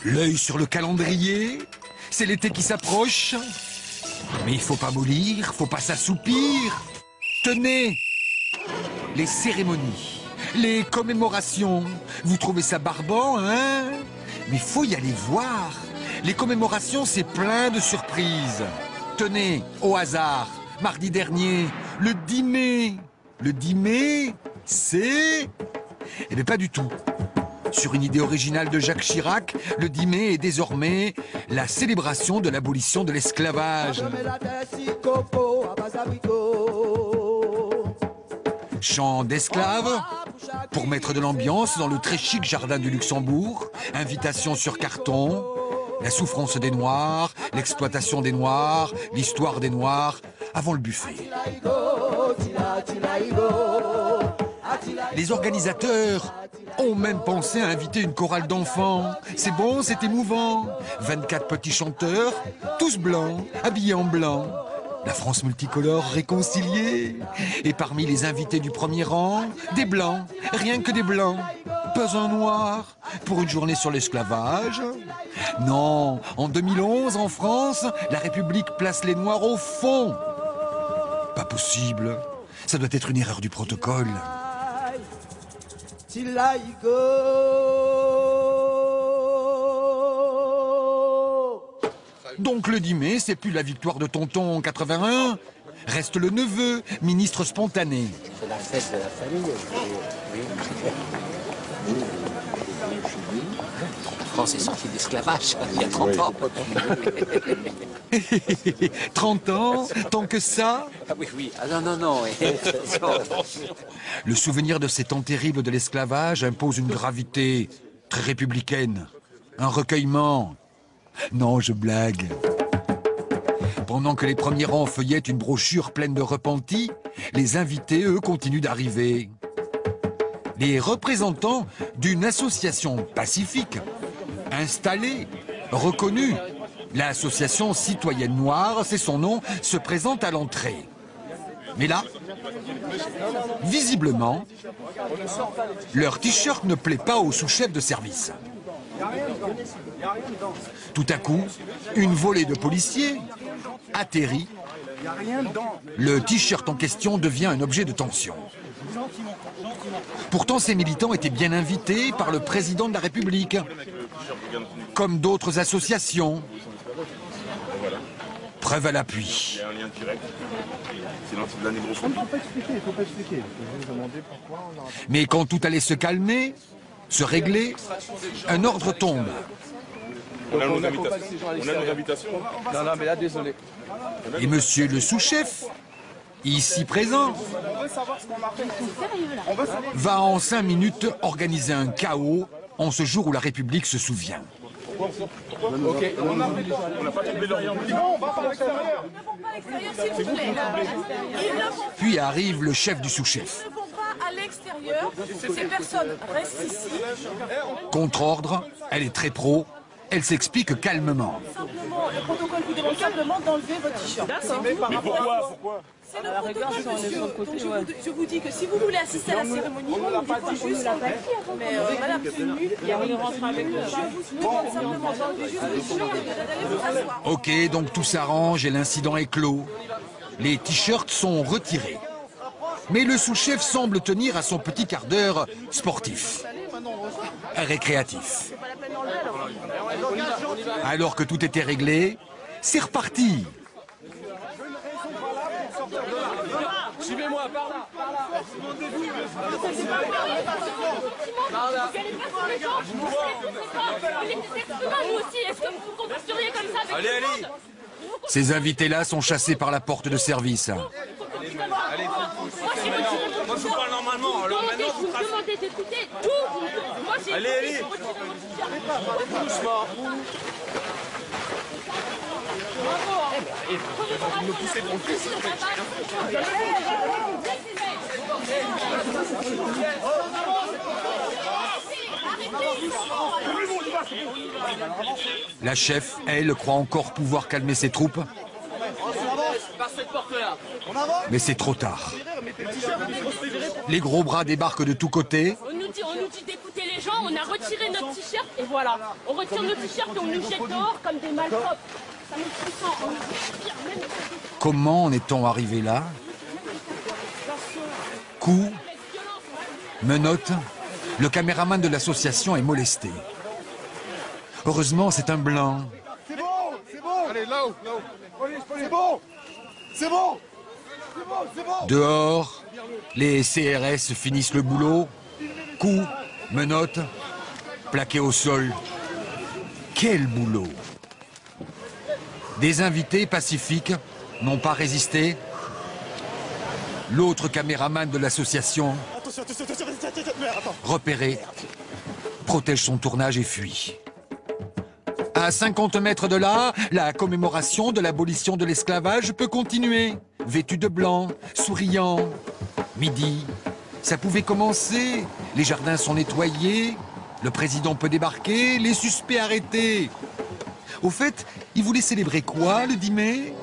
L'œil sur le calendrier, c'est l'été qui s'approche. Mais il faut pas mollir, faut pas s'assoupir. Tenez, les cérémonies, les commémorations, vous trouvez ça barbant, hein? Mais faut y aller voir. Les commémorations, c'est plein de surprises. Tenez, au hasard, mardi dernier, le 10 mai. Le 10 mai, c'est... Eh bien, pas du tout. Sur une idée originale de Jacques Chirac, le 10 mai est désormais la célébration de l'abolition de l'esclavage. Chant d'esclaves, pour mettre de l'ambiance dans le très chic jardin du Luxembourg, invitation sur carton, la souffrance des Noirs, l'exploitation des Noirs, l'histoire des Noirs, avant le buffet. Les organisateurs ont même pensé à inviter une chorale d'enfants. C'est bon, c'est émouvant. 24 petits chanteurs, tous blancs, habillés en blanc. La France multicolore réconciliée. Et parmi les invités du premier rang, des blancs, rien que des blancs. Pas un noir, pour une journée sur l'esclavage. Non, en 2011, en France, la République place les Noirs au fond. Pas possible. Ça doit être une erreur du protocole. Donc le 10 mai, c'est plus la victoire de Tonton en 81, reste le neveu, ministre spontané. C'est la fête de la famille. Oui. La France est sortie d'esclavage il y a 30 ans. 30 ans, tant que ça? Ah oui. Ah non. Le souvenir de ces temps terribles de l'esclavage impose une gravité très républicaine. Un recueillement. Non, je blague. Pendant que les premiers rangs feuillettent une brochure pleine de repentis, les invités, eux, continuent d'arriver. Les représentants d'une association pacifique, installée, reconnue. L'association citoyenne noire, c'est son nom, se présente à l'entrée. Mais là, visiblement, leur t-shirt ne plaît pas au sous-chef de service. Tout à coup, une volée de policiers atterrit. Le t-shirt en question devient un objet de tension. Pourtant, ces militants étaient bien invités par le président de la République, comme d'autres associations. Preuve à l'appui. Il y a un lien direct. C'est l'anti de la négrophobie. Il faut pas expliquer. Mais quand tout allait se calmer, se régler, un ordre tombe. On a nos invitations. Non, mais là, désolé. Et monsieur le sous-chef, ici présent, va en 5 minutes organiser un chaos en ce jour où la République se souvient. Ok, on n'a pas trouvé leur non, on va par l'extérieur. Puis arrive le chef du sous-chef. Ils ne vont pas à l'extérieur, ces personnes restent ici. Contre ordre, elle est très pro, elle s'explique calmement. Simplement, le protocole vous demande simplement d'enlever votre t-shirt. Mais pourquoi C'est le protocole, monsieur. Donc, je vous dis que si vous voulez assister à la cérémonie, il faut juste mais madame, c'est nu. Il rentre avec le je vous demande simplement d'enlever juste le t-shirt et d'aller vous asseoir. Ok, donc tout s'arrange et l'incident est clos. Les t-shirts sont retirés. Mais le sous-chef semble tenir à son petit quart d'heure sportif, récréatif. Alors que tout était réglé, c'est reparti. Suivez-moi, par là. Allez. Ces invités-là sont chassés par la porte de service. Moi, je vous parle normalement. Alors maintenant, vous demandez d'écouter tout. Allez. Doucement. Vous me poussez pour le fils. La chef, elle, croit encore pouvoir calmer ses troupes. cette porte-là. Mais c'est trop tard. Les gros bras débarquent de tous côtés. On nous dit d'écouter les gens, on a retiré notre t-shirt et voilà. On retire nos t-shirts et on nous jette dehors comme des malpropres. Ça nous fout on nous respire même. Comment en est-on arrivé là? Coups, menottes, le caméraman de l'association est molesté. Heureusement, c'est un blanc. C'est bon, c'est bon. Allez, là-haut, là-haut. C'est bon, c'est bon. C'est bon, c'est bon. Dehors, les CRS finissent le boulot. Coups, menottes, plaqués au sol. Quel boulot! Des invités pacifiques n'ont pas résisté. L'autre caméraman de l'association, repéré, protège son tournage et fuit. À 50 mètres de là, la commémoration de l'abolition de l'esclavage peut continuer. Vêtu de blanc, souriant. Midi, ça pouvait commencer. Les jardins sont nettoyés. Le président peut débarquer. Les suspects arrêtés. Au fait, il voulait célébrer quoi le 10 mai?